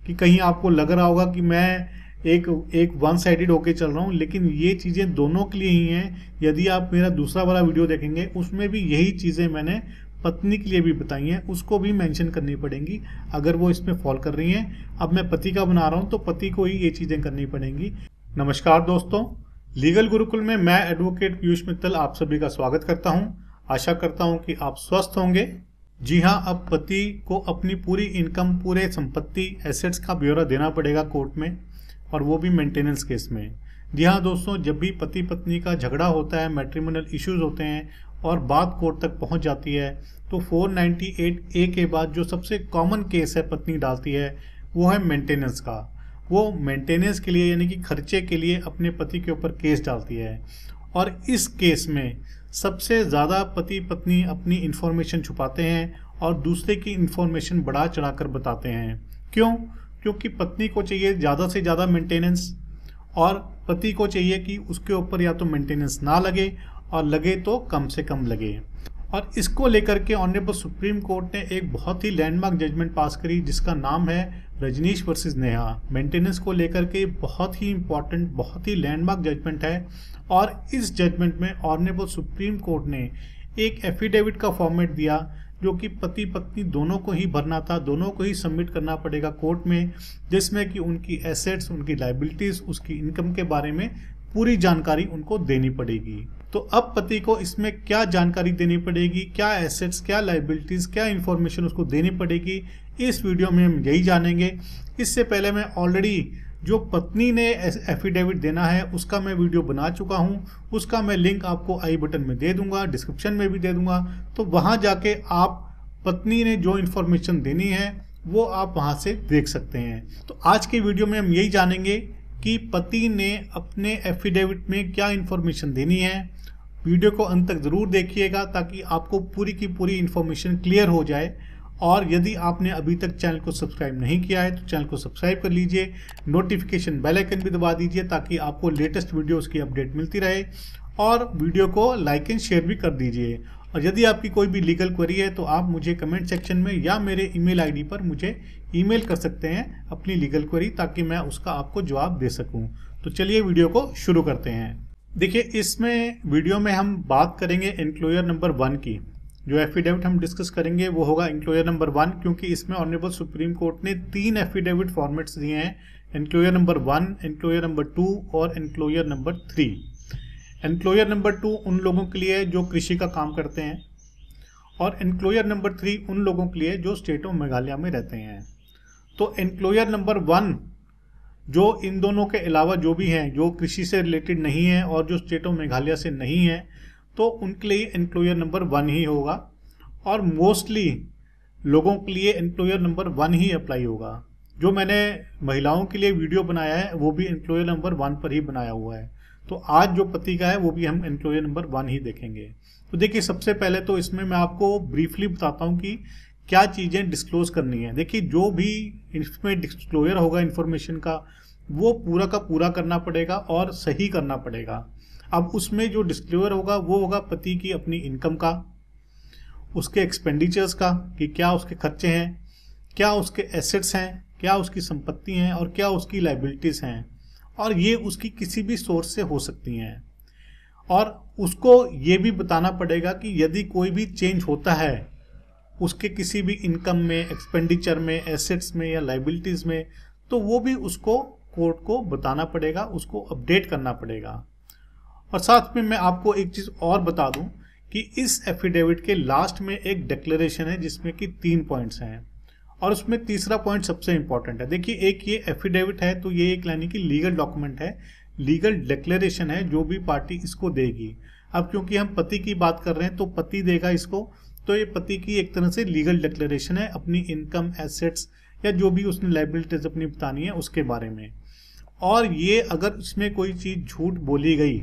कि कहीं आपको लग रहा होगा कि मैं एक वन साइडेड होके चल रहा हूँ, लेकिन ये चीज़ें दोनों के लिए ही हैं। यदि आप मेरा दूसरा वाला वीडियो देखेंगे उसमें भी यही चीज़ें मैंने पत्नी के लिए भी बताई हैं, उसको भी मेंशन करनी पड़ेंगी अगर वो इसमें फॉल कर रही हैं। अब मैं पति का बना रहा हूँ तो पति को ही ये चीज़ें करनी पड़ेंगी। नमस्कार दोस्तों, लीगल गुरुकुल में मैं एडवोकेट पीयूष मित्तल आप सभी का स्वागत करता हूँ। आशा करता हूँ कि आप स्वस्थ होंगे। जी हाँ, अब पति को अपनी पूरी इनकम, पूरे संपत्ति, एसेट्स का ब्यौरा देना पड़ेगा कोर्ट में, और वो भी मेंटेनेंस केस में। जी हाँ दोस्तों, जब भी पति पत्नी का झगड़ा होता है, मैट्रिमोनियल इश्यूज होते हैं और बात कोर्ट तक पहुंच जाती है, तो 498A के बाद जो सबसे कॉमन केस है पत्नी डालती है वो है मेंटेनेंस का। वो मेंटेनेंस के लिए यानी कि खर्चे के लिए अपने पति के ऊपर केस डालती है, और इस केस में सबसे ज़्यादा पति पत्नी अपनी इन्फॉर्मेशन छुपाते हैं और दूसरे की इन्फॉर्मेशन बढ़ा चढ़ा कर बताते हैं। क्यों? क्योंकि पत्नी को चाहिए ज़्यादा से ज़्यादा मेंटेनेंस, और पति को चाहिए कि उसके ऊपर या तो मेंटेनेंस ना लगे और लगे तो कम से कम लगे। और इसको लेकर के ऑनरेबल सुप्रीम कोर्ट ने एक बहुत ही लैंडमार्क जजमेंट पास करी जिसका नाम है रजनीश वर्सेस नेहा। मेंटेनेंस को लेकर के बहुत ही इंपॉर्टेंट, बहुत ही लैंडमार्क जजमेंट है, और इस जजमेंट में ऑनरेबल सुप्रीम कोर्ट ने एक एफिडेविट का फॉर्मेट दिया जो कि पति पत्नी दोनों को ही भरना था, दोनों को ही सबमिट करना पड़ेगा कोर्ट में, जिसमें कि उनकी एसेट्स, उनकी लायबिलिटीज, उसकी इनकम के बारे में पूरी जानकारी उनको देनी पड़ेगी। तो अब पति को इसमें क्या जानकारी देनी पड़ेगी, क्या एसेट्स, क्या लायबिलिटीज, क्या इंफॉर्मेशन उसको देनी पड़ेगी, इस वीडियो में हम यही जानेंगे। इससे पहले मैं ऑलरेडी जो पत्नी ने एफिडेविट देना है उसका मैं वीडियो बना चुका हूं, उसका मैं लिंक आपको आई बटन में दे दूंगा, डिस्क्रिप्शन में भी दे दूंगा, तो वहां जाके आप पत्नी ने जो इन्फॉर्मेशन देनी है वो आप वहां से देख सकते हैं। तो आज के वीडियो में हम यही जानेंगे कि पति ने अपने एफिडेविट में क्या इन्फॉर्मेशन देनी है। वीडियो को अंत तक जरूर देखिएगा ताकि आपको पूरी की पूरी इन्फॉर्मेशन क्लियर हो जाए। और यदि आपने अभी तक चैनल को सब्सक्राइब नहीं किया है तो चैनल को सब्सक्राइब कर लीजिए, नोटिफिकेशन बेल आइकन भी दबा दीजिए ताकि आपको लेटेस्ट वीडियोस की अपडेट मिलती रहे, और वीडियो को लाइक एंड शेयर भी कर दीजिए। और यदि आपकी कोई भी लीगल क्वेरी है तो आप मुझे कमेंट सेक्शन में या मेरे ईमेल आईडी पर मुझे ईमेल कर सकते हैं अपनी लीगल क्वेरी, ताकि मैं उसका आपको जवाब दे सकूँ। तो चलिए वीडियो को शुरू करते हैं। देखिए, इसमें वीडियो में हम बात करेंगे एनक्लोजर नंबर 1 की। जो एफिडेविट हम डिस्कस करेंगे वो होगा एनक्लोजर नंबर 1, क्योंकि इसमें ऑनरेबल सुप्रीम कोर्ट ने 3 एफिडेविट फॉर्मेट्स दिए हैं, एनक्लोजर नंबर 1, एनक्लोजर नंबर 2 और एनक्लोजर नंबर 3। एनक्लोजर नंबर 2 उन लोगों के लिए जो कृषि का काम करते हैं, और एनक्लोजर नंबर 3 उन लोगों के लिए जो स्टेट ऑफ मेघालय में रहते हैं। तो एनक्लोजर नंबर 1 जो इन दोनों के अलावा जो भी हैं, जो कृषि से रिलेटेड नहीं है और जो स्टेट ऑफ मेघालय से नहीं है, तो उनके लिए एनक्लोजर नंबर 1 ही होगा, और मोस्टली लोगों के लिए एनक्लोजर नंबर 1 ही अप्लाई होगा। जो मैंने महिलाओं के लिए वीडियो बनाया है वो भी एनक्लोजर नंबर 1 पर ही बनाया हुआ है। तो आज जो पति का है वो भी हम एनक्लोजर नंबर 1 ही देखेंगे। तो देखिए, सबसे पहले तो इसमें मैं आपको ब्रीफली बताता हूँ कि क्या चीज़ें डिस्क्लोज करनी है। देखिए, जो भी इसमें डिस्क्लोजर होगा इन्फॉर्मेशन का, वो पूरा का पूरा करना पड़ेगा और सही करना पड़ेगा। अब उसमें जो डिस्क्लोजर होगा वो होगा पति की अपनी इनकम का, उसके एक्सपेंडिचर्स का कि क्या उसके खर्चे हैं, क्या उसके एसेट्स हैं, क्या उसकी संपत्ति हैं, और क्या उसकी लायबिलिटीज़ हैं, और ये उसकी किसी भी सोर्स से हो सकती हैं। और उसको ये भी बताना पड़ेगा कि यदि कोई भी चेंज होता है उसके किसी भी इनकम में, एक्सपेंडिचर में, एसेट्स में या लायबिलिटीज़ में, तो वो भी उसको कोर्ट को बताना पड़ेगा, उसको अपडेट करना पड़ेगा। और साथ में मैं आपको एक चीज़ और बता दूं कि इस एफिडेविट के लास्ट में एक डिक्लेरेशन है जिसमें कि 3 पॉइंट्स हैं, और उसमें तीसरा पॉइंट सबसे इंपॉर्टेंट है। देखिए, एक ये एफिडेविट है तो ये एक यानी कि लीगल डॉक्यूमेंट है, लीगल डिक्लेरेशन है जो भी पार्टी इसको देगी। अब क्योंकि हम पति की बात कर रहे हैं तो पति देगा इसको, तो ये पति की एक तरह से लीगल डिक्लेरेशन है अपनी इनकम, एसेट्स या जो भी उसने लायबिलिटीज अपनी बतानी है उसके बारे में। और ये अगर इसमें कोई चीज़ झूठ बोली गई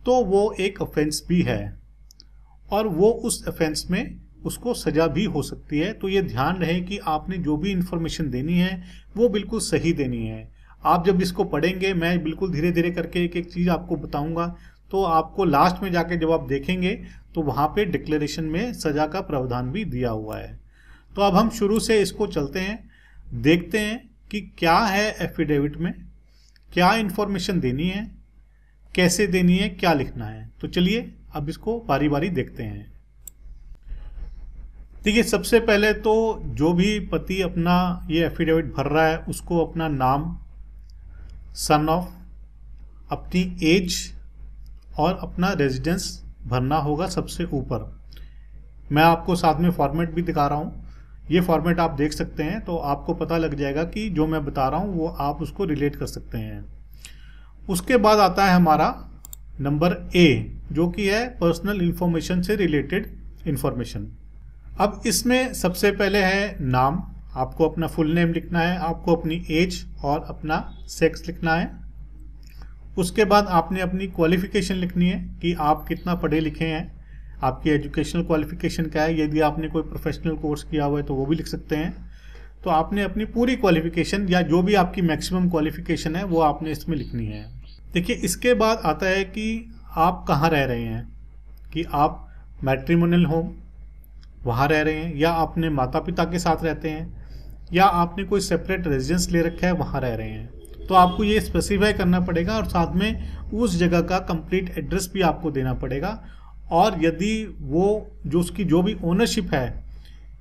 तो वो एक ऑफेंस भी है, और वो उस ऑफेंस में उसको सजा भी हो सकती है। तो ये ध्यान रहे कि आपने जो भी इंफॉर्मेशन देनी है वो बिल्कुल सही देनी है। आप जब इसको पढ़ेंगे, मैं बिल्कुल धीरे धीरे करके एक एक चीज़ आपको बताऊंगा, तो आपको लास्ट में जाके जब आप देखेंगे तो वहाँ पे डिक्लेरेशन में सजा का प्रावधान भी दिया हुआ है। तो अब हम शुरू से इसको चलते हैं, देखते हैं कि क्या है एफिडेविट में, क्या इंफॉर्मेशन देनी है, कैसे देनी है, क्या लिखना है। तो चलिए अब इसको बारी बारी देखते हैं। देखिए, सबसे पहले तो जो भी पति अपना ये एफिडेविट भर रहा है उसको अपना नाम, सन ऑफ, अपनी एज और अपना रेजिडेंस भरना होगा सबसे ऊपर। मैं आपको साथ में फॉर्मेट भी दिखा रहा हूँ, ये फॉर्मेट आप देख सकते हैं तो आपको पता लग जाएगा कि जो मैं बता रहा हूँ वो आप उसको रिलेट कर सकते हैं। उसके बाद आता है हमारा नंबर ए, जो कि है पर्सनल इंफॉर्मेशन से रिलेटेड इंफॉर्मेशन। अब इसमें सबसे पहले है नाम, आपको अपना फुल नेम लिखना है, आपको अपनी एज और अपना सेक्स लिखना है। उसके बाद आपने अपनी क्वालिफिकेशन लिखनी है कि आप कितना पढ़े लिखे हैं, आपकी एजुकेशनल क्वालिफिकेशन क्या है। यदि आपने कोई प्रोफेशनल कोर्स किया हुआ है तो वो भी लिख सकते हैं। तो आपने अपनी पूरी क्वालिफिकेशन या जो भी आपकी मैक्सिमम क्वालिफिकेशन है वो आपने इसमें लिखनी है। देखिए, इसके बाद आता है कि आप कहाँ रह रहे हैं, कि आप मैट्रिमोनियल होम वहाँ रह रहे हैं, या अपने माता पिता के साथ रहते हैं, या आपने कोई सेपरेट रेजिडेंस ले रखा है वहाँ रह रहे हैं। तो आपको ये स्पेसिफाई करना पड़ेगा और साथ में उस जगह का कंप्लीट एड्रेस भी आपको देना पड़ेगा। और यदि वो जो उसकी जो भी ओनरशिप है,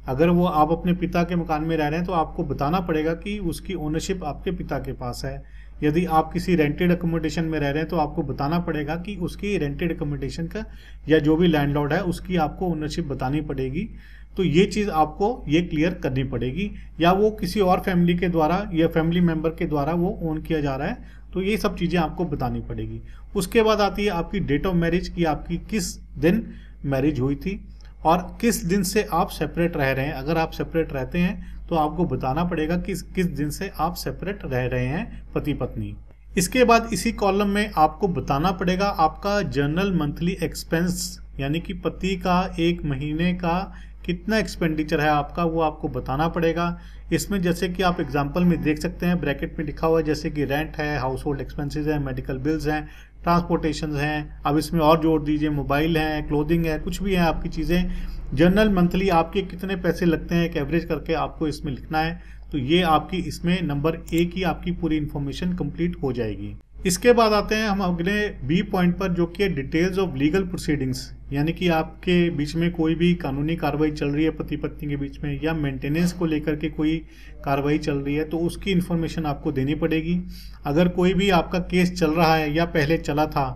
अगर वो आप अपने पिता के मकान में रह रहे हैं तो आपको बताना पड़ेगा कि उसकी ओनरशिप आपके पिता के पास है। यदि आप किसी रेंटेड अकोमोडेशन में रह रहे हैं तो आपको बताना पड़ेगा कि उसकी रेंटेड अकोमोडेशन का या जो भी लैंडलॉर्ड है उसकी आपको ओनरशिप बतानी पड़ेगी। तो ये चीज़ आपको ये क्लियर करनी पड़ेगी, या वो किसी और फैमिली के द्वारा या फैमिली मेम्बर के द्वारा वो ओन किया जा रहा है, तो ये सब चीज़ें आपको बतानी पड़ेगी। उसके बाद आती है आपकी डेट ऑफ मैरिज, कि आपकी किस दिन मैरिज हुई थी और किस दिन से आप सेपरेट रह रहे हैं। अगर आप सेपरेट रहते हैं तो आपको बताना पड़ेगा कि किस दिन से आप सेपरेट रह रहे हैं पति पत्नी। इसके बाद इसी कॉलम में आपको बताना पड़ेगा आपका जर्नल मंथली एक्सपेंस, यानी कि पति का एक महीने का कितना एक्सपेंडिचर है आपका, वो आपको बताना पड़ेगा। इसमें जैसे कि आप एग्जांपल में देख सकते हैं, ब्रैकेट में लिखा हुआ है जैसे कि रेंट है, हाउस होल्ड एक्सपेंसेस है, मेडिकल बिल्स हैं, ट्रांसपोर्टेशन हैं। अब इसमें और जोड़ दीजिए, मोबाइल है, क्लोथिंग है, कुछ भी है आपकी चीज़ें। जर्नल मंथली आपके कितने पैसे लगते हैं एक एवरेज करके आपको इसमें लिखना है। तो ये आपकी इसमें नंबर ए की आपकी पूरी इन्फॉर्मेशन कंप्लीट हो जाएगी। इसके बाद आते हैं हम अगले बी पॉइंट पर, जो कि है डिटेल्स ऑफ लीगल प्रोसीडिंग्स, यानी कि आपके बीच में कोई भी कानूनी कार्रवाई चल रही है पति पत्नी के बीच में, या मेंटेनेंस को लेकर के कोई कार्रवाई चल रही है तो उसकी इन्फॉर्मेशन आपको देनी पड़ेगी। अगर कोई भी आपका केस चल रहा है या पहले चला था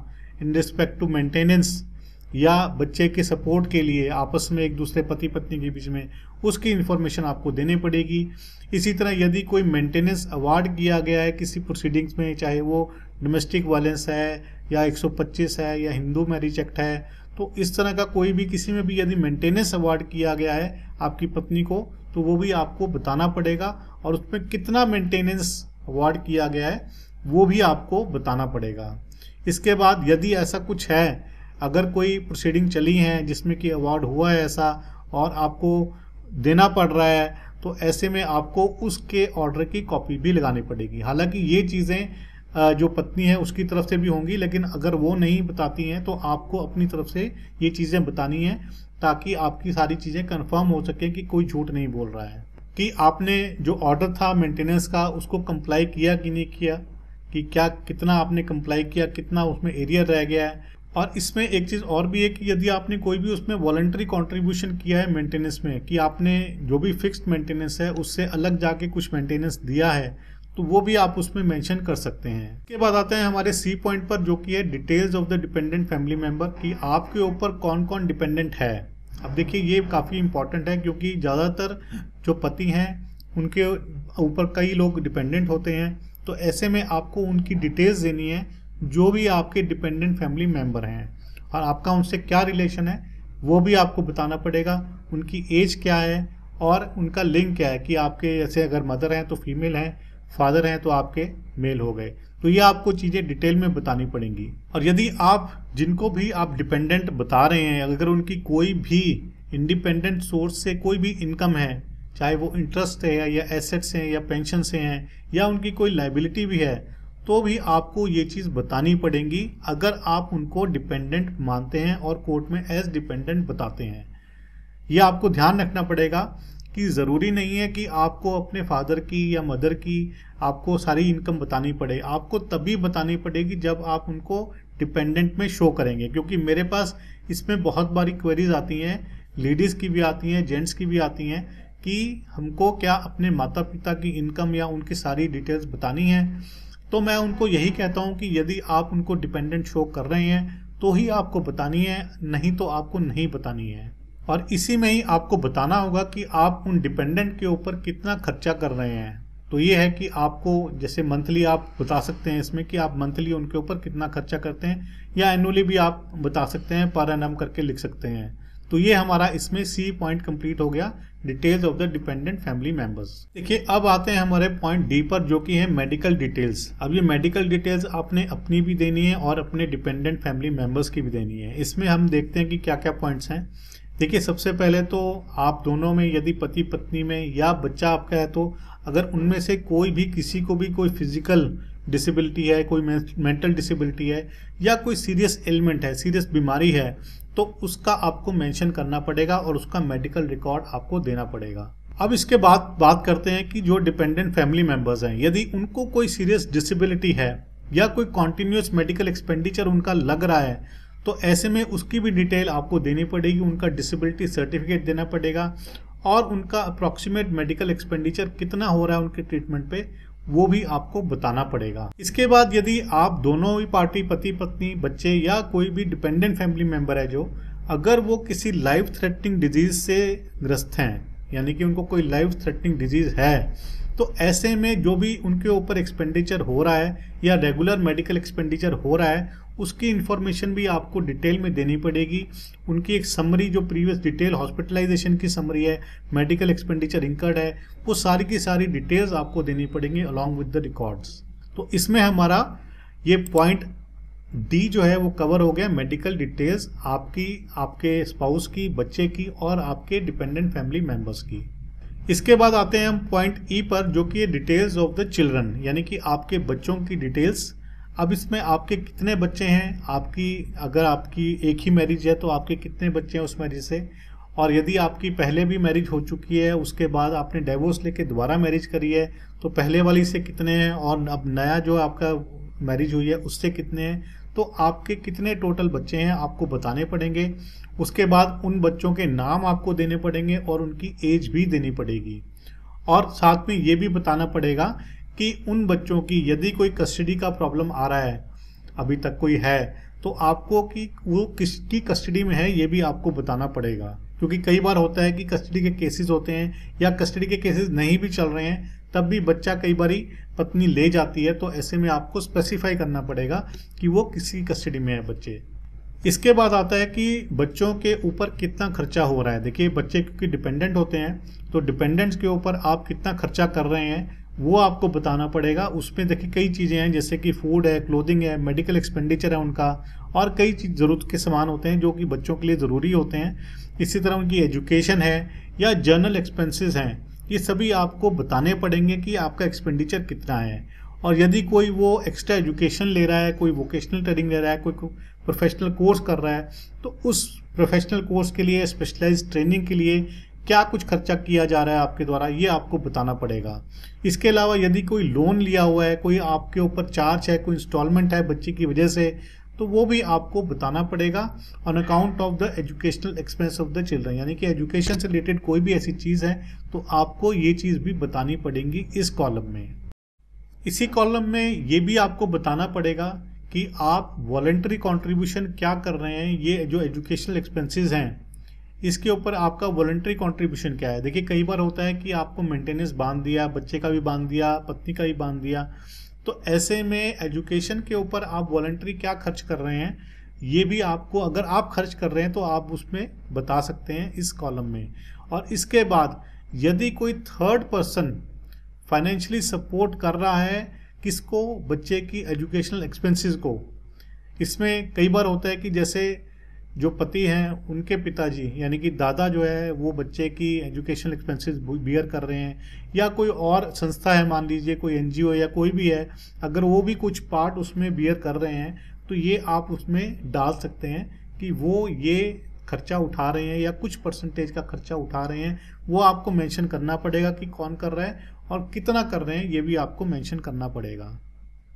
इन रिस्पेक्ट टू मेंटेनेंस या बच्चे के सपोर्ट के लिए आपस में एक दूसरे पति पत्नी के बीच में, उसकी इन्फॉर्मेशन आपको देनी पड़ेगी। इसी तरह यदि कोई मेंटेनेंस अवार्ड किया गया है किसी प्रोसीडिंग्स में, चाहे वो डोमेस्टिक वायलेंस है या 125 है या हिंदू मैरिज एक्ट है, तो इस तरह का कोई भी किसी में भी यदि मेंटेनेंस अवार्ड किया गया है आपकी पत्नी को, तो वो भी आपको बताना पड़ेगा। और उसमें कितना मेंटेनेंस अवार्ड किया गया है वो भी आपको बताना पड़ेगा। इसके बाद यदि ऐसा कुछ है, अगर कोई प्रोसीडिंग चली है जिसमें कि अवार्ड हुआ है ऐसा और आपको देना पड़ रहा है, तो ऐसे में आपको उसके ऑर्डर की कॉपी भी लगानी पड़ेगी। हालांकि ये चीज़ें जो पत्नी है उसकी तरफ से भी होंगी, लेकिन अगर वो नहीं बताती हैं तो आपको अपनी तरफ से ये चीज़ें बतानी है, ताकि आपकी सारी चीज़ें कंफर्म हो सके कि कोई झूठ नहीं बोल रहा है, कि आपने जो ऑर्डर था मेंटेनेंस का उसको कंप्लाई किया कि नहीं किया, कि क्या कितना आपने कंप्लाई किया, कितना उसमें एरिया रह गया है। और इसमें एक चीज़ और भी है कि यदि आपने कोई भी उसमें वॉलंटरी कंट्रीब्यूशन किया है मेंटेनेंस में, कि आपने जो भी फिक्स्ड मेंटेनेंस है उससे अलग जाके कुछ मेंटेनेंस दिया है, तो वो भी आप उसमें मेंशन कर सकते हैं। इसके बाद आते हैं हमारे सी पॉइंट पर, जो कि है details of the dependent family member, कि आपके ऊपर कौन कौन डिपेंडेंट है। अब देखिए, ये काफ़ी इंपॉर्टेंट है क्योंकि ज़्यादातर जो पति हैं उनके ऊपर कई लोग डिपेंडेंट होते हैं, तो ऐसे में आपको उनकी डिटेल्स देनी है, जो भी आपके डिपेंडेंट फैमिली मेंबर हैं और आपका उनसे क्या रिलेशन है वो भी आपको बताना पड़ेगा। उनकी एज क्या है और उनका लिंग क्या है, कि आपके जैसे अगर मदर हैं तो फीमेल हैं, फादर हैं तो आपके मेल हो गए। तो ये आपको चीज़ें डिटेल में बतानी पड़ेंगी। और यदि आप जिनको भी आप डिपेंडेंट बता रहे हैं, अगर उनकी कोई भी इंडिपेंडेंट सोर्स से कोई भी इनकम है, चाहे वो इंटरेस्ट है या एसेट्स हैं या पेंशन से हैं या उनकी कोई लाइबिलिटी भी है, तो भी आपको ये चीज़ बतानी पड़ेगी अगर आप उनको डिपेंडेंट मानते हैं और कोर्ट में एज डिपेंडेंट बताते हैं। ये आपको ध्यान रखना पड़ेगा कि ज़रूरी नहीं है कि आपको अपने फादर की या मदर की आपको सारी इनकम बतानी पड़े। आपको तभी बतानी पड़ेगी जब आप उनको डिपेंडेंट में शो करेंगे, क्योंकि मेरे पास इसमें बहुत बारी क्वेरीज आती हैं, लेडीज़ की भी आती हैं, जेंट्स की भी आती हैं कि हमको क्या अपने माता पिता की इनकम या उनकी सारी डिटेल्स बतानी है। तो मैं उनको यही कहता हूँ कि यदि आप उनको डिपेंडेंट शो कर रहे हैं तो ही आपको बतानी है, नहीं तो आपको नहीं बतानी है। और इसी में ही आपको बताना होगा कि आप उन डिपेंडेंट के ऊपर कितना खर्चा कर रहे हैं। तो ये है कि आपको जैसे मंथली आप बता सकते हैं इसमें कि आप मंथली उनके ऊपर कितना खर्चा करते हैं, या एनुअली भी आप बता सकते हैं, पर एनम करके लिख सकते हैं। तो ये हमारा इसमें सी पॉइंट कंप्लीट हो गया, details of the dependent family members. देखिए अब आते हैं हमारे पॉइंट डी पर, जो कि है मेडिकल डिटेल्स। अब ये मेडिकल डिटेल्स आपने अपनी भी देनी है और अपने डिपेंडेंट फैमिली मेंबर्स की भी देनी है। इसमें हम देखते हैं कि क्या क्या पॉइंट्स हैं। देखिए सबसे पहले तो आप दोनों में, यदि पति पत्नी में या बच्चा आपका है, तो अगर उनमें से कोई भी किसी को भी कोई फिजिकल डिसेबिलिटी है, कोई मेंटल डिसेबिलिटी है, या कोई सीरियस एलिमेंट है, सीरियस बीमारी है, तो उसका आपको मेंशन करना पड़ेगा और उसका मेडिकल रिकॉर्ड आपको देना पड़ेगा। अब इसके बाद बात करते हैं कि जो डिपेंडेंट फैमिली मेंबर्स हैं, यदि उनको कोई सीरियस डिसेबिलिटी है या कोई कॉन्टिन्यूस मेडिकल एक्सपेंडिचर उनका लग रहा है, तो ऐसे में उसकी भी डिटेल आपको देनी पड़ेगी, उनका डिसेबिलिटी सर्टिफिकेट देना पड़ेगा और उनका अप्रॉक्सीमेट मेडिकल एक्सपेंडिचर कितना हो रहा है उनके ट्रीटमेंट पे, वो भी आपको बताना पड़ेगा। इसके बाद यदि आप दोनों ही पार्टी, पति पत्नी, बच्चे या कोई भी डिपेंडेंट फैमिली मेंबर है जो, अगर वो किसी लाइफ थ्रेटनिंग डिजीज से ग्रस्त हैं, यानी कि उनको कोई लाइफ थ्रेटनिंग डिजीज है, तो ऐसे में जो भी उनके ऊपर एक्सपेंडिचर हो रहा है या रेगुलर मेडिकल एक्सपेंडिचर हो रहा है, उसकी इन्फॉर्मेशन भी आपको डिटेल में देनी पड़ेगी। उनकी एक समरी, जो प्रीवियस डिटेल हॉस्पिटलाइजेशन की समरी है, मेडिकल एक्सपेंडिचर इंकर्ड है, वो सारी की सारी डिटेल्स आपको देनी पड़ेंगी अलॉन्ग विद द रिकॉर्ड्स। तो इसमें हमारा ये पॉइंट डी जो है वो कवर हो गया, मेडिकल डिटेल्स आपकी, आपके स्पाउस की, बच्चे की और आपके डिपेंडेंट फैमिली मेंबर्स की। इसके बाद आते हैं हम पॉइंट ई पर, जो कि डिटेल्स ऑफ द चिल्ड्रन, यानी कि आपके बच्चों की डिटेल्स। अब इसमें आपके कितने बच्चे हैं, आपकी अगर आपकी एक ही मैरिज है तो आपके कितने बच्चे हैं उस मैरिज से, और यदि आपकी पहले भी मैरिज हो चुकी है, उसके बाद आपने डिवोर्स लेके दोबारा मैरिज करी है, तो पहले वाली से कितने हैं और अब नया जो आपका मैरिज हुई है उससे कितने हैं, तो आपके कितने टोटल बच्चे हैं आपको बताने पड़ेंगे। उसके बाद उन बच्चों के नाम आपको देने पड़ेंगे और उनकी एज भी देनी पड़ेगी, और साथ में ये भी बताना पड़ेगा कि उन बच्चों की यदि कोई कस्टडी का प्रॉब्लम आ रहा है, अभी तक कोई है, तो आपको कि वो किसकी कस्टडी में है ये भी आपको बताना पड़ेगा। क्योंकि कई बार होता है कि कस्टडी के केसेस होते हैं या कस्टडी के केसेस नहीं भी चल रहे हैं, तब भी बच्चा कई बारी पत्नी ले जाती है, तो ऐसे में आपको स्पेसिफाई करना पड़ेगा कि वो किसी कस्टडी में है बच्चे। इसके बाद आता है कि बच्चों के ऊपर कितना खर्चा हो रहा है। देखिए बच्चे क्योंकि डिपेंडेंट होते हैं, तो डिपेंडेंट्स के ऊपर आप कितना खर्चा कर रहे हैं वो आपको बताना पड़ेगा। उसमें देखिए कई चीज़ें हैं, जैसे कि फूड है, क्लोथिंग है, मेडिकल एक्सपेंडिचर है उनका, और कई चीज ज़रूरत के सामान होते हैं जो कि बच्चों के लिए ज़रूरी होते हैं। इसी तरह उनकी एजुकेशन है या जर्नल एक्सपेंसेस हैं, ये सभी आपको बताने पड़ेंगे कि आपका एक्सपेंडिचर कितना है। और यदि कोई वो एक्स्ट्रा एजुकेशन ले रहा है, कोई वोकेशनल ट्रेनिंग ले रहा है, कोई प्रोफेशनल कोर्स कर रहा है, तो उस प्रोफेशनल कोर्स के लिए, स्पेशलाइज्ड ट्रेनिंग के लिए क्या कुछ खर्चा किया जा रहा है आपके द्वारा, ये आपको बताना पड़ेगा। इसके अलावा यदि कोई लोन लिया हुआ है, कोई आपके ऊपर चार्ज है, कोई इंस्टॉलमेंट है बच्चे की वजह से, तो वो भी आपको बताना पड़ेगा on account of the educational expense of the children. यानी कि एजुकेशन से रिलेटेड कोई भी ऐसी चीज़ है तो आपको ये चीज़ भी बतानी पड़ेगी इस कॉलम में। इसी कॉलम में ये भी आपको बताना पड़ेगा कि आप वॉलंटरी कंट्रीब्यूशन क्या कर रहे हैं। ये जो एजुकेशनल एक्सपेंसेस हैं इसके ऊपर आपका वॉलंटरी कंट्रीब्यूशन क्या है। देखिए कई बार होता है कि आपको मेंटेनेंस बांध दिया, बच्चे का भी बांध दिया, पत्नी का भी बांध दिया, तो ऐसे में एजुकेशन के ऊपर आप वॉलंटरी क्या खर्च कर रहे हैं ये भी आपको, अगर आप खर्च कर रहे हैं तो आप उसमें बता सकते हैं इस कॉलम में। और इसके बाद यदि कोई थर्ड पर्सन फाइनेंशियली सपोर्ट कर रहा है किसको, बच्चे की एजुकेशनल एक्सपेंसेस को, इसमें कई बार होता है कि जैसे जो पति हैं उनके पिताजी यानी कि दादा जो है वो बच्चे की एजुकेशनल एक्सपेंसेस बियर कर रहे हैं, या कोई और संस्था है, मान लीजिए कोई एनजीओ या कोई भी है, अगर वो भी कुछ पार्ट उसमें बियर कर रहे हैं तो ये आप उसमें डाल सकते हैं कि वो ये खर्चा उठा रहे हैं या कुछ परसेंटेज का खर्चा उठा रहे हैं, वो आपको मेंशन करना पड़ेगा कि कौन कर रहा है और कितना कर रहे हैं, ये भी आपको मेंशन करना पड़ेगा।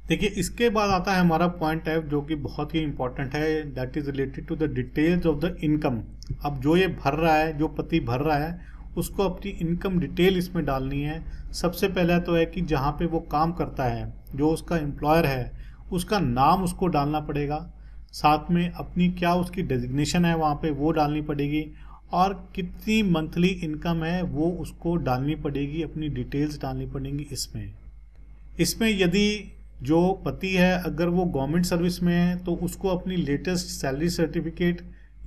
देखिए, इसके बाद आता है हमारा पॉइंट है जो कि बहुत ही इंपॉर्टेंट है, that is related to the details of the income. अब जो ये भर रहा है, जो पति भर रहा है, उसको अपनी इनकम डिटेल इसमें डालनी है। सबसे पहला तो है कि जहाँ पे वो काम करता है, जो उसका एम्प्लॉयर है, उसका नाम उसको डालना पड़ेगा। साथ में अपनी क्या उसकी डेजिग्नेशन है वहाँ पे वो डालनी पड़ेगी, और कितनी मंथली इनकम है वो उसको डालनी पड़ेगी, अपनी डिटेल्स डालनी पड़ेंगी इसमें यदि जो पति है अगर वो गवर्नमेंट सर्विस में है तो उसको अपनी लेटेस्ट सैलरी सर्टिफिकेट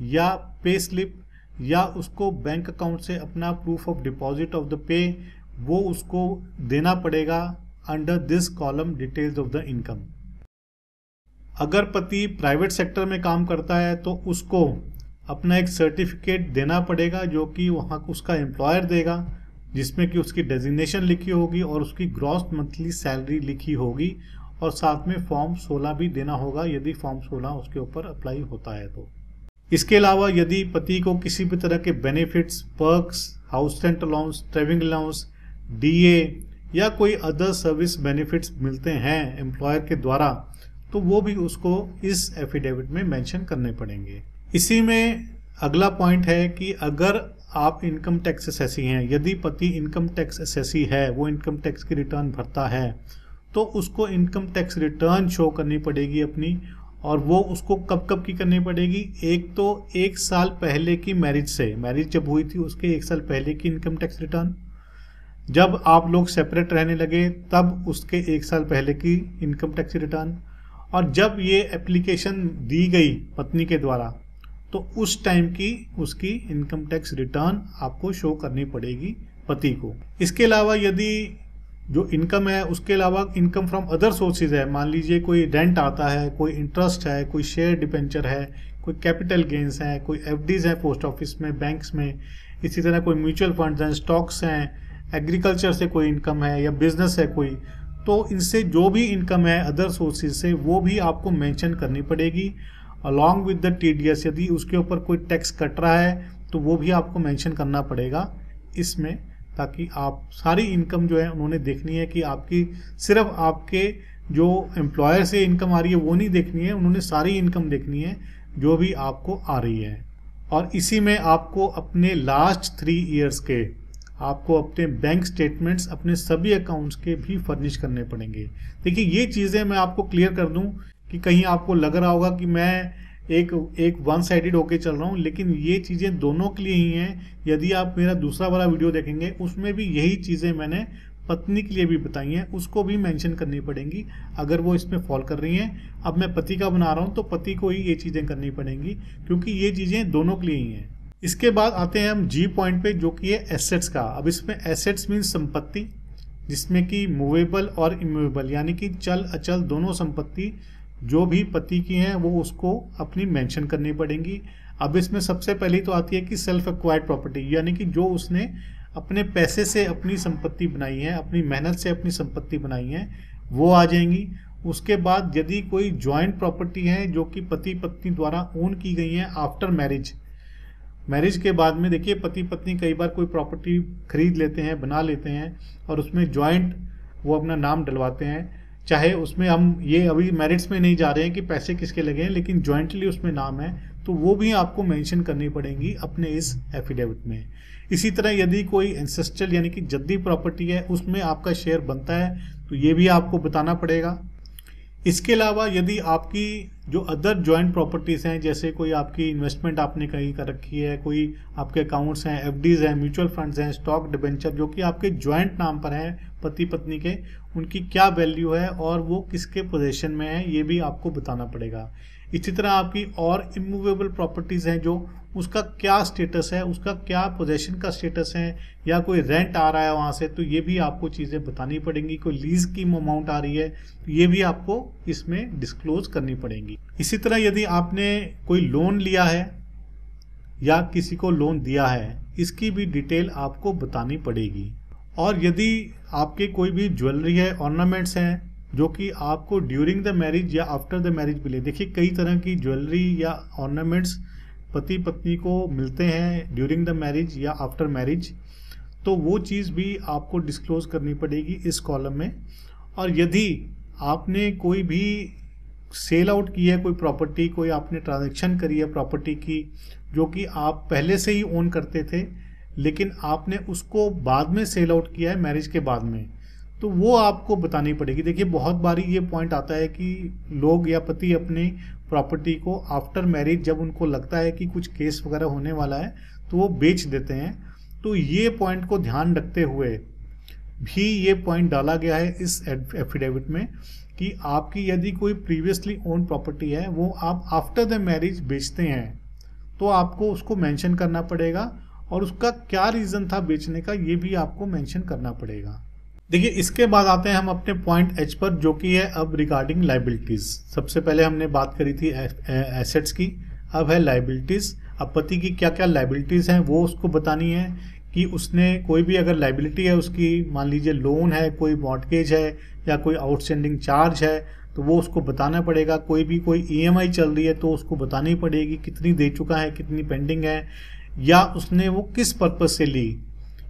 या पे स्लिप या उसको बैंक अकाउंट से अपना proof of deposit of the pay वो उसको देना पड़ेगा under this column details of the income. अगर पति प्राइवेट सेक्टर में काम करता है तो उसको अपना एक सर्टिफिकेट देना पड़ेगा जो कि वहाँ उसका एम्प्लॉयर देगा, जिसमें कि उसकी डेजिग्नेशन लिखी होगी और उसकी ग्रॉस मंथली सैलरी लिखी होगी, और साथ में फॉर्म 16 भी देना होगा यदि फॉर्म 16 उसके ऊपर अप्लाई होता है तो। इसके अलावा यदि पति को किसी भी तरह के benefits, perks, house rent allowance, travelling allowance, DA या कोई अदर सर्विस बेनिफिट्स मिलते हैं एम्प्लॉयर के द्वारा तो वो भी उसको इस एफिडेविट में मेंशन करने पड़ेंगे। इसी में अगला पॉइंट है कि अगर आप इनकम टैक्स असेसी हैं, यदि पति इनकम टैक्स असेसी है, वो इनकम टैक्स की रिटर्न भरता है, तो उसको इनकम टैक्स रिटर्न शो करनी पड़ेगी अपनी, और वो उसको कब कब की करनी पड़ेगी। एक तो 1 साल पहले की मैरिज से, मैरिज जब हुई थी उसके 1 साल पहले की इनकम टैक्स रिटर्न, जब आप लोग सेपरेट रहने लगे तब उसके 1 साल पहले की इनकम टैक्स रिटर्न, और जब ये एप्लीकेशन दी गई पत्नी के द्वारा तो उस टाइम की उसकी इनकम टैक्स रिटर्न आपको शो करनी पड़ेगी पति को। इसके अलावा यदि जो इनकम है उसके अलावा इनकम फ्रॉम अदर सोर्सेज है, मान लीजिए कोई रेंट आता है, कोई इंटरेस्ट है, कोई शेयर डिबेंचर है, कोई कैपिटल गेंस हैं, कोई एफडीज हैं पोस्ट ऑफिस में, बैंक्स में, इसी तरह कोई म्यूचुअल फंड्स हैं, स्टॉक्स हैं, एग्रीकल्चर से कोई इनकम है या बिजनेस है कोई, तो इनसे जो भी इनकम है अदर सोर्सेज से वो भी आपको मेंशन करनी पड़ेगी अलॉन्ग विद द टीडीएस। यदि उसके ऊपर कोई टैक्स कट रहा है तो वो भी आपको मेंशन करना पड़ेगा इसमें, ताकि आप सारी इनकम जो है उन्होंने देखनी है कि आपकी सिर्फ आपके जो एम्प्लॉयर से इनकम आ रही है वो नहीं देखनी है, उन्होंने सारी इनकम देखनी है जो भी आपको आ रही है। और इसी में आपको अपने लास्ट 3 ईयर्स के आपको अपने बैंक स्टेटमेंट्स अपने सभी अकाउंट्स के भी फर्निश करने पड़ेंगे। देखिए, ये चीज़ें मैं आपको क्लियर कर दूं कि कहीं आपको लग रहा होगा कि मैं एक वन साइडेड होके चल रहा हूँ, लेकिन ये चीज़ें दोनों के लिए ही हैं। यदि आप मेरा दूसरा वाला वीडियो देखेंगे उसमें भी यही चीज़ें मैंने पत्नी के लिए भी बताई हैं, उसको भी मेंशन करनी पड़ेंगी अगर वो इसमें फॉल कर रही हैं। अब मैं पति का बना रहा हूँ तो पति को ही ये चीज़ें करनी पड़ेंगी, क्योंकि ये चीज़ें दोनों के लिए ही हैं। इसके बाद आते हैं हम जी पॉइंट पे, जो कि है एसेट्स का। अब इसमें एसेट्स मीन्स संपत्ति, जिसमें कि मूवेबल और इमूवेबल यानी कि चल अचल दोनों संपत्ति जो भी पति की हैं वो उसको अपनी मेंशन करनी पड़ेंगी। अब इसमें सबसे पहले तो आती है कि सेल्फ एक्वायर्ड प्रॉपर्टी, यानी कि जो उसने अपने पैसे से अपनी संपत्ति बनाई है, अपनी मेहनत से अपनी संपत्ति बनाई है, वो आ जाएंगी। उसके बाद यदि कोई जॉइंट प्रॉपर्टी है जो कि पति पत्नी द्वारा ओन की गई हैं आफ्टर मैरिज के बाद में, देखिए पति पत्नी कई बार कोई प्रॉपर्टी खरीद लेते हैं, बना लेते हैं और उसमें जॉइंट वो अपना नाम डलवाते हैं, चाहे उसमें हम ये अभी मैरिट्स में नहीं जा रहे हैं कि पैसे किसके लगे हैं, लेकिन जॉइंटली उसमें नाम है, तो वो भी आपको मेंशन करनी पड़ेंगी अपने इस एफिडेविट में। इसी तरह यदि कोई एंसेस्ट्रल यानी कि जद्दी प्रॉपर्टी है उसमें आपका शेयर बनता है तो ये भी आपको बताना पड़ेगा। इसके अलावा यदि आपकी जो अदर जॉइंट प्रॉपर्टीज़ हैं, जैसे कोई आपकी इन्वेस्टमेंट आपने कहीं कर रखी है, कोई आपके अकाउंट्स हैं, एफडीज हैं, म्यूचुअल फंड्स हैं, स्टॉक डिबेंचर जो कि आपके जॉइंट नाम पर हैं पति पत्नी के, उनकी क्या वैल्यू है और वो किसके पोजीशन में है, ये भी आपको बताना पड़ेगा। इसी तरह आपकी और इमूवेबल प्रॉपर्टीज़ हैं जो उसका क्या स्टेटस है, उसका क्या पोजीशन का स्टेटस है, या कोई रेंट आ रहा है वहाँ से, तो ये भी आपको चीज़ें बतानी पड़ेंगी। कोई लीज की अमाउंट आ रही है तो ये भी आपको इसमें डिस्क्लोज करनी पड़ेंगी। इसी तरह यदि आपने कोई लोन लिया है या किसी को लोन दिया है, इसकी भी डिटेल आपको बतानी पड़ेगी। और यदि आपके कोई भी ज्वेलरी है, ऑर्नामेंट्स हैं जो कि आपको ड्यूरिंग द मैरिज या आफ्टर द मैरिज मिले, देखिए कई तरह की ज्वेलरी या ऑर्नामेंट्स पति पत्नी को मिलते हैं ड्यूरिंग द मैरिज या आफ्टर मैरिज, तो वो चीज़ भी आपको डिस्क्लोज करनी पड़ेगी इस कॉलम में। और यदि आपने कोई भी सेल आउट की है कोई प्रॉपर्टी, कोई आपने ट्रांजैक्शन करी है प्रॉपर्टी की जो कि आप पहले से ही ओन करते थे लेकिन आपने उसको बाद में सेल आउट किया है मैरिज के बाद में, तो वो आपको बतानी पड़ेगी। देखिए बहुत बारी ये पॉइंट आता है कि लोग या पति अपनी प्रॉपर्टी को आफ्टर मैरिज जब उनको लगता है कि कुछ केस वगैरह होने वाला है तो वो बेच देते हैं। तो ये पॉइंट को ध्यान रखते हुए भी ये पॉइंट डाला गया है इस एफिडेविट में कि आपकी यदि कोई प्रीवियसली ओन प्रॉपर्टी है वो आप आफ्टर द मैरिज बेचते हैं तो आपको उसको मेंशन करना पड़ेगा और उसका क्या रीज़न था बेचने का ये भी आपको मेंशन करना पड़ेगा। देखिए इसके बाद आते हैं हम अपने पॉइंट एच पर जो कि है अब रिगार्डिंग लाइबिलिटीज़। सबसे पहले हमने बात करी थी एसेट्स की, अब है लाइबिलिटीज़। अब पति की क्या क्या लाइबिलिटीज़ हैं वो उसको बतानी है कि उसने कोई भी अगर लाइबिलिटी है उसकी, मान लीजिए लोन है, कोई मॉर्टगेज है या कोई आउटस्टैंडिंग चार्ज है तो वो उसको बताना पड़ेगा। कोई EMI चल रही है तो उसको बतानी पड़ेगी कितनी दे चुका है, कितनी पेंडिंग है, या उसने वो किस पर्पज़ से ली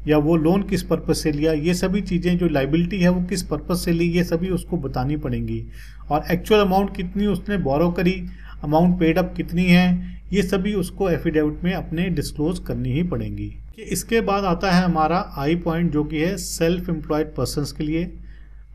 या वो लोन किस पर्पज़ से लिया, ये सभी चीज़ें जो लाइबिलिटी है वो किस पर्पज़ से ली ये सभी उसको बतानी पड़ेंगी। और एक्चुअल अमाउंट कितनी उसने बोरो करी, अमाउंट पेड अप कितनी है, ये सभी उसको एफिडेविट में अपने डिस्क्लोज करनी ही पड़ेंगी। इसके बाद आता है हमारा आई पॉइंट जो कि है सेल्फ एम्प्लॉयड पर्सनस के लिए।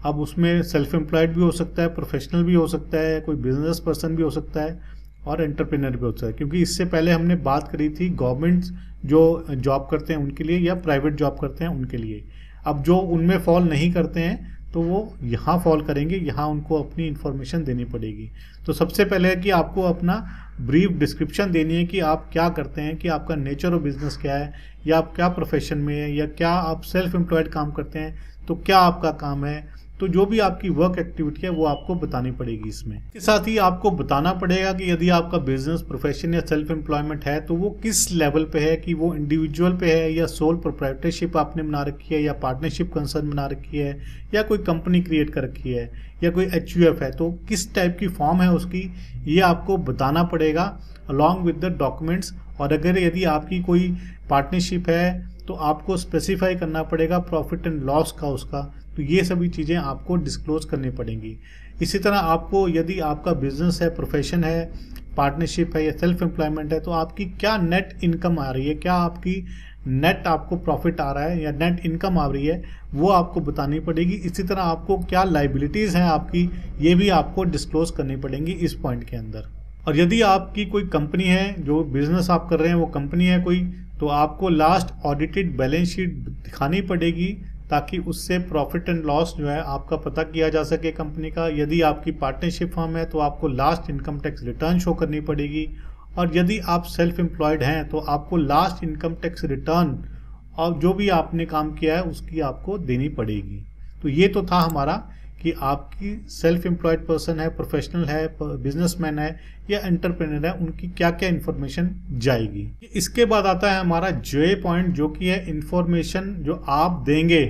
अब उसमें सेल्फ एम्प्लॉयड भी हो सकता है, प्रोफेशनल भी हो सकता है, कोई बिजनेस पर्सन भी हो सकता है और एंटरप्रेन्योर भी हो सकता है। क्योंकि इससे पहले हमने बात करी थी गवर्नमेंट जो जॉब करते हैं उनके लिए या प्राइवेट जॉब करते हैं उनके लिए। अब जो उनमें फॉल नहीं करते हैं तो वो यहाँ फॉल करेंगे, यहाँ उनको अपनी इन्फॉर्मेशन देनी पड़ेगी। तो सबसे पहले है कि आपको अपना ब्रीफ डिस्क्रिप्शन देनी है कि आप क्या करते हैं, कि आपका नेचर ऑफ बिजनेस क्या है, या आप क्या प्रोफेशन में है, या क्या आप सेल्फ एम्प्लॉयड काम करते हैं तो क्या आपका काम है। तो जो भी आपकी वर्क एक्टिविटी है वो आपको बतानी पड़ेगी इसमें। इसके साथ ही आपको बताना पड़ेगा कि यदि आपका बिजनेस, प्रोफेशन या सेल्फ एम्प्लॉयमेंट है तो वो किस लेवल पे है, कि वो इंडिविजुअल पे है या सोल प्रोप्राइटरशिप आपने बना रखी है या पार्टनरशिप कंसर्न बना रखी है या कोई कंपनी क्रिएट कर रखी है या कोई HUF है, तो किस टाइप की फॉर्म है उसकी ये आपको बताना पड़ेगा अलॉन्ग विद द डॉक्यूमेंट्स। और अगर यदि आपकी कोई पार्टनरशिप है तो आपको स्पेसिफाई करना पड़ेगा प्रॉफिट एंड लॉस का उसका। तो ये सभी चीज़ें आपको डिस्क्लोज करनी पड़ेंगी। इसी तरह आपको यदि आपका बिजनेस है, प्रोफेशन है, पार्टनरशिप है या सेल्फ एम्प्लॉयमेंट है तो आपकी क्या नेट इनकम आ रही है, क्या आपकी नेट आपको प्रॉफिट आ रहा है या नेट इनकम आ रही है वो आपको बतानी पड़ेगी। इसी तरह आपको क्या लाइबिलिटीज़ हैं आपकी ये भी आपको डिस्क्लोज करनी पड़ेंगी इस पॉइंट के अंदर। और यदि आपकी कोई कंपनी है, जो बिजनेस आप कर रहे हैं वो कंपनी है कोई, तो आपको लास्ट ऑडिटेड बैलेंस शीट दिखानी पड़ेगी ताकि उससे प्रॉफिट एंड लॉस जो है आपका पता किया जा सके कंपनी का। यदि आपकी पार्टनरशिप फर्म है तो आपको last income tax return show करनी पड़ेगी। और यदि आप सेल्फ एम्प्लॉयड हैं तो आपको लास्ट इनकम टैक्स रिटर्न और जो भी आपने काम किया है उसकी आपको देनी पड़ेगी। तो ये तो था हमारा कि आपकी सेल्फ एम्प्लॉयड पर्सन है, प्रोफेशनल है, बिजनेसमैन है या एंटरप्रेन्योर है, उनकी क्या क्या इन्फॉर्मेशन जाएगी। इसके बाद आता है हमारा जे पॉइंट जो कि है इन्फॉर्मेशन जो आप देंगे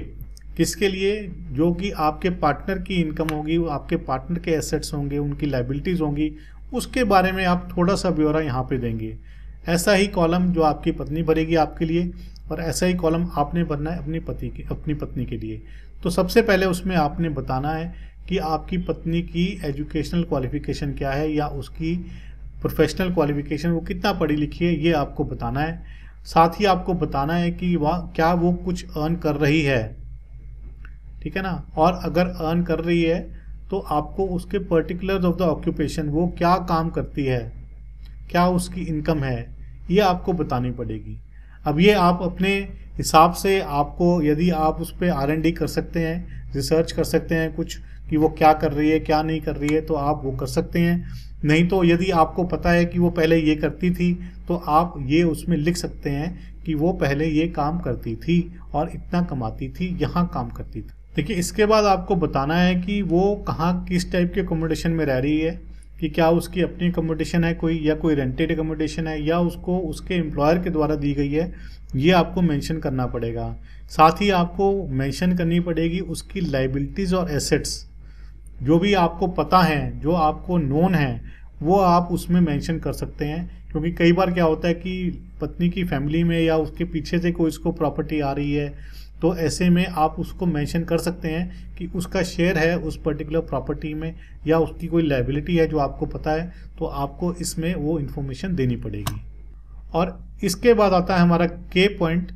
किसके लिए, जो कि आपके पार्टनर की इनकम होगी, आपके पार्टनर के एसेट्स होंगे, उनकी लाइबिलिटीज़ होंगी, उसके बारे में आप थोड़ा सा ब्यौरा यहाँ पे देंगे। ऐसा ही कॉलम जो आपकी पत्नी भरेगी आपके लिए और ऐसा ही कॉलम आपने भरना है अपनी पत्नी के लिए। तो सबसे पहले उसमें आपने बताना है कि आपकी पत्नी की एजुकेशनल क्वालिफिकेशन क्या है या उसकी प्रोफेशनल क्वालिफिकेशन वो कितना पढ़ी लिखी है ये आपको बताना है। साथ ही आपको बताना है कि क्या वो कुछ अर्न कर रही है, ठीक है ना, और अगर अर्न कर रही है तो आपको उसके पर्टिकुलर्स ऑफ द ऑक्यूपेशन, वो क्या काम करती है, क्या उसकी इनकम है, ये आपको बतानी पड़ेगी। अब ये आप अपने हिसाब से आपको, यदि आप उस पर R&D कर सकते हैं, रिसर्च कर सकते हैं कुछ कि वो क्या कर रही है क्या नहीं कर रही है तो आप वो कर सकते हैं। नहीं तो यदि आपको पता है कि वो पहले ये करती थी तो आप ये उसमें लिख सकते हैं कि वो पहले ये काम करती थी और इतना कमाती थी, यहाँ काम करती थी। देखिए इसके बाद आपको बताना है कि वो कहाँ किस टाइप के अकोमोडेशन में रह रही है, कि क्या उसकी अपनी अकोमोडेशन है कोई या कोई रेंटेड अकोमोडेशन है या उसको उसके एम्प्लॉयर के द्वारा दी गई है, ये आपको मेंशन करना पड़ेगा। साथ ही आपको मेंशन करनी पड़ेगी उसकी लाइबिलिटीज़ और एसेट्स जो भी आपको पता है, जो आपको नोन है, वो आप उसमें मेंशन कर सकते हैं। क्योंकि कई बार क्या होता है कि पत्नी की फैमिली में या उसके पीछे से कोई इसको प्रॉपर्टी आ रही है, तो ऐसे में आप उसको मेंशन कर सकते हैं कि उसका शेयर है उस पर्टिकुलर प्रॉपर्टी में, या उसकी कोई लायबिलिटी है जो आपको पता है, तो आपको इसमें वो इन्फॉर्मेशन देनी पड़ेगी। और इसके बाद आता है हमारा के पॉइंट,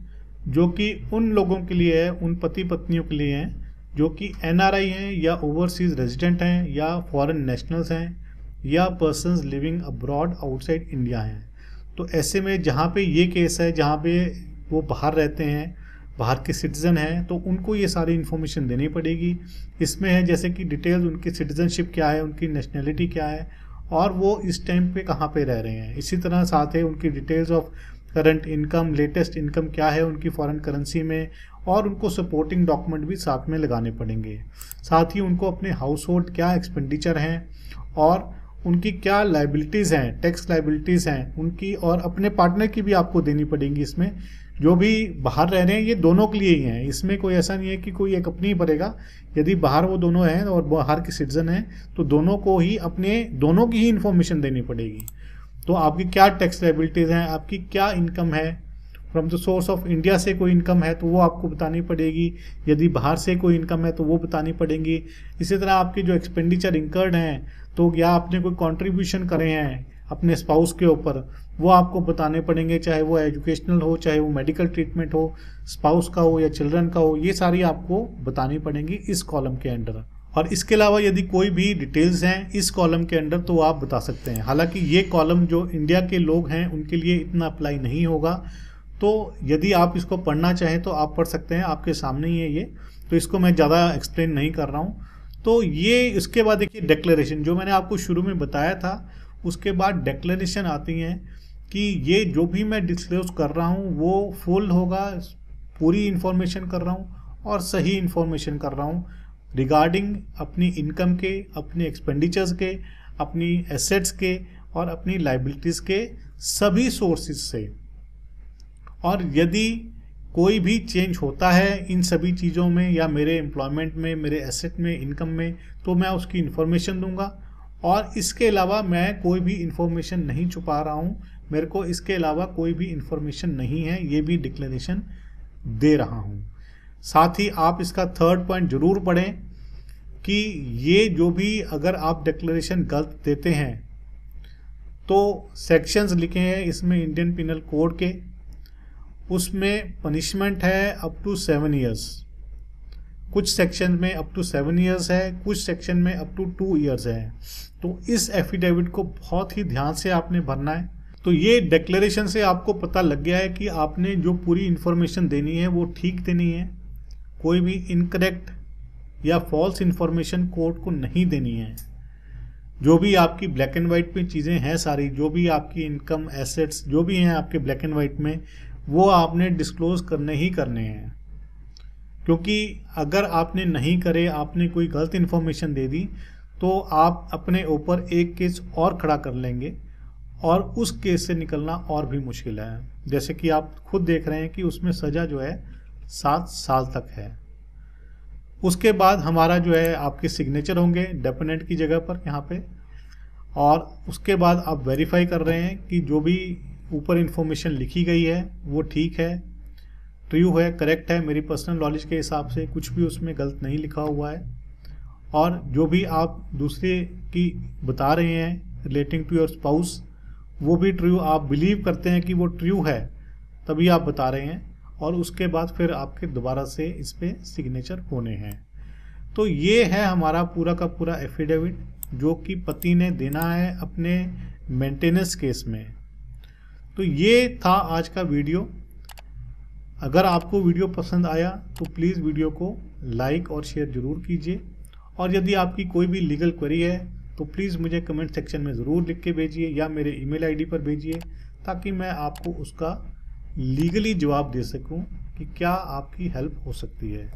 जो कि उन लोगों के लिए है, उन पति पत्नियों के लिए हैं जो कि एनआरआई हैं या ओवरसीज रेजिडेंट हैं या फॉरेन नेशनल्स हैं या persons living abroad outside India हैं। तो ऐसे में जहाँ पे ये केस है, जहाँ पे वो बाहर रहते हैं, बाहर के सिटीज़न हैं, तो उनको ये सारी इन्फॉर्मेशन देनी पड़ेगी। इसमें है जैसे कि डिटेल्स, उनकी सिटीजनशिप क्या है, उनकी नेशनैलिटी क्या है, और वो इस टाइम पे कहाँ पे रह रहे हैं। इसी तरह साथ है उनकी details of current income, latest income क्या है उनकी फॉरेन करेंसी में, और उनको सपोर्टिंग डॉक्यूमेंट भी साथ में लगाने पड़ेंगे। साथ ही उनको अपने हाउस होल्ड क्या एक्सपेंडिचर हैं और उनकी क्या लाइबिलिटीज़ हैं, टैक्स लाइबिलिटीज़ हैं उनकी, और अपने पार्टनर की भी आपको देनी पड़ेंगी। इसमें जो भी बाहर रह रहे हैं ये दोनों के लिए ही हैं, इसमें कोई ऐसा नहीं है कि कोई एक अपनी ही भरेगा। यदि बाहर वो दोनों हैं और बाहर के सिटीजन हैं तो दोनों को ही अपने दोनों की ही इन्फॉर्मेशन देनी पड़ेगी। तो आपकी क्या टैक्स लाइबिलिटीज़ हैं, आपकी क्या इनकम है, from the source of India से कोई इनकम है तो वो आपको बतानी पड़ेगी, यदि बाहर से कोई इनकम है तो वो बतानी पड़ेंगी। इसी तरह आपके जो एक्सपेंडिचर इंकर्ड हैं, तो या आपने कोई कंट्रीब्यूशन करे हैं अपने स्पाउस के ऊपर, वो आपको बताने पड़ेंगे, चाहे वो एजुकेशनल हो, चाहे वो मेडिकल ट्रीटमेंट हो, स्पाउस का हो या चिल्ड्रन का हो, ये सारी आपको बतानी पड़ेंगी इस कॉलम के अंडर। और इसके अलावा यदि कोई भी डिटेल्स हैं इस कॉलम के अंडर तो आप बता सकते हैं। हालांकि ये कॉलम जो इंडिया के लोग हैं उनके लिए इतना अप्लाई नहीं होगा, तो यदि आप इसको पढ़ना चाहें तो आप पढ़ सकते हैं, आपके सामने ही है ये, तो इसको मैं ज़्यादा एक्सप्लेन नहीं कर रहा हूँ। तो ये इसके बाद देखिए डिक्लेरेशन, जो मैंने आपको शुरू में बताया था, उसके बाद डिक्लेरेशन आती हैं कि ये जो भी मैं डिस्क्लोज कर रहा हूँ वो फुल होगा, पूरी इन्फॉर्मेशन कर रहा हूँ और सही इन्फॉर्मेशन कर रहा हूँ रिगार्डिंग अपनी इनकम के, अपने एक्सपेंडिचर्स के, अपनी एसेट्स के और अपनी लाइबिलिटीज़ के सभी सोर्सेज से। और यदि कोई भी चेंज होता है इन सभी चीज़ों में या मेरे एम्प्लॉयमेंट में, मेरे एसेट में, इनकम में, तो मैं उसकी इन्फॉर्मेशन दूंगा। और इसके अलावा मैं कोई भी इन्फॉर्मेशन नहीं छुपा रहा हूँ, मेरे को इसके अलावा कोई भी इन्फॉर्मेशन नहीं है, ये भी डिक्लेरेशन दे रहा हूँ। साथ ही आप इसका थर्ड पॉइंट जरूर पढ़ें कि ये जो भी अगर आप डिक्लेरेशन गलत देते हैं तो सेक्शंस लिखे हैं इसमें इंडियन पिनल कोड के, उसमें पनिशमेंट है अप टू 7 ईयर्स। कुछ सेक्शन में अप टू 7 ईयर्स है, कुछ सेक्शन में अप टू 2 ईयर्स है। तो इस एफिडेविट को बहुत ही ध्यान से आपने भरना है। तो ये डिक्लेरेशन से आपको पता लग गया है कि आपने जो पूरी इन्फॉर्मेशन देनी है वो ठीक देनी है, कोई भी इनकरेक्ट या फॉल्स इन्फॉर्मेशन कोर्ट को नहीं देनी है। जो भी आपकी ब्लैक एंड वाइट में चीज़ें हैं सारी, जो भी आपकी इनकम, एसेट्स जो भी हैं आपके ब्लैक एंड वाइट में, वो आपने डिस्क्लोज करने ही करने हैं। क्योंकि अगर आपने नहीं करे, आपने कोई गलत इन्फॉर्मेशन दे दी, तो आप अपने ऊपर एक केस और खड़ा कर लेंगे और उस केस से निकलना और भी मुश्किल है। जैसे कि आप खुद देख रहे हैं कि उसमें सज़ा जो है 7 साल तक है। उसके बाद हमारा जो है आपके सिग्नेचर होंगे डेपोनेंट की जगह पर यहाँ पे, और उसके बाद आप वेरीफाई कर रहे हैं कि जो भी ऊपर इन्फॉर्मेशन लिखी गई है वो ठीक है, ट्रू है, करेक्ट है, मेरी पर्सनल नॉलेज के हिसाब से कुछ भी उसमें गलत नहीं लिखा हुआ है। और जो भी आप दूसरे की बता रहे हैं रिलेटिंग टू योर स्पाउस, वो भी ट्रू, आप बिलीव करते हैं कि वो ट्रू है तभी आप बता रहे हैं, और उसके बाद फिर आपके दोबारा से इस पर सिग्नेचर होने हैं। तो ये है हमारा पूरा का पूरा एफिडेविट जो कि पति ने देना है अपने मेंटेनेंस केस में। तो ये था आज का वीडियो। अगर आपको वीडियो पसंद आया तो प्लीज़ वीडियो को लाइक और शेयर ज़रूर कीजिए, और यदि आपकी कोई भी लीगल क्वेरी है तो प्लीज़ मुझे कमेंट सेक्शन में ज़रूर लिख के भेजिए या मेरे ईमेल आईडी पर भेजिए, ताकि मैं आपको उसका लीगली जवाब दे सकूं कि क्या आपकी हेल्प हो सकती है।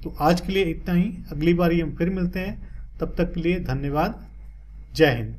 तो आज के लिए इतना ही, अगली बार हम फिर मिलते हैं, तब तक के लिए धन्यवाद। जय हिंद।